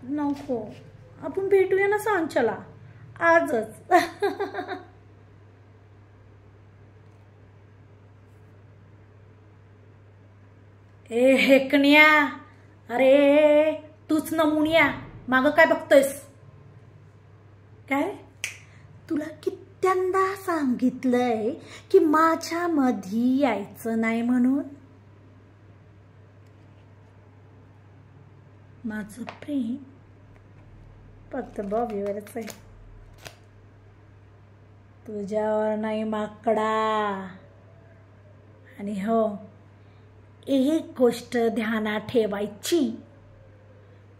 नको, आपण भेटूया ना सांच्याला आजच. ए हेकण्या, अरे तूच नमुनिया, मागं काय बघतोयस? काय तुला कित्यांदा सांगितलंय की माझ्या मध्ये यायचं नाही म्हणून? माझं प्रेम फक्त बॉबीवरच आहे, तुझ्यावर नाही माकडा. आणि हो, एक गोष्ट ध्यानात ठेवायची,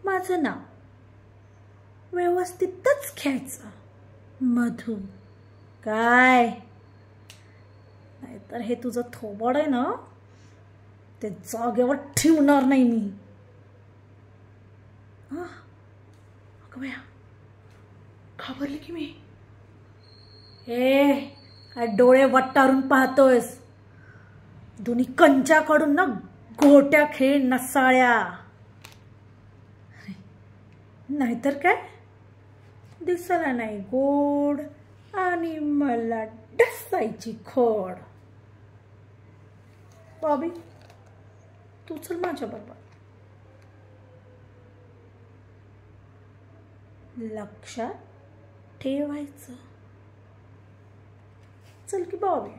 माझं नाव व्यवस्थितच घ्यायचं, मधू. काय नाहीतर हे तुझं थोबड आहे ना, ते जागेवर ठेवणार नाही मी. अगं बया, घाबरली की मी. ए काय डोळे वट्टारून पाहतोयस? दोन्ही कंच्याकडून ना गोट्या खेळ नसाळ्या. नाहीतर काय, दिसायला नाही गोड आणि मला डसायची खोड. बॉबी तू चल माझ्या बरोबर, लक्षात ठेवायचं. चल की बॉबी.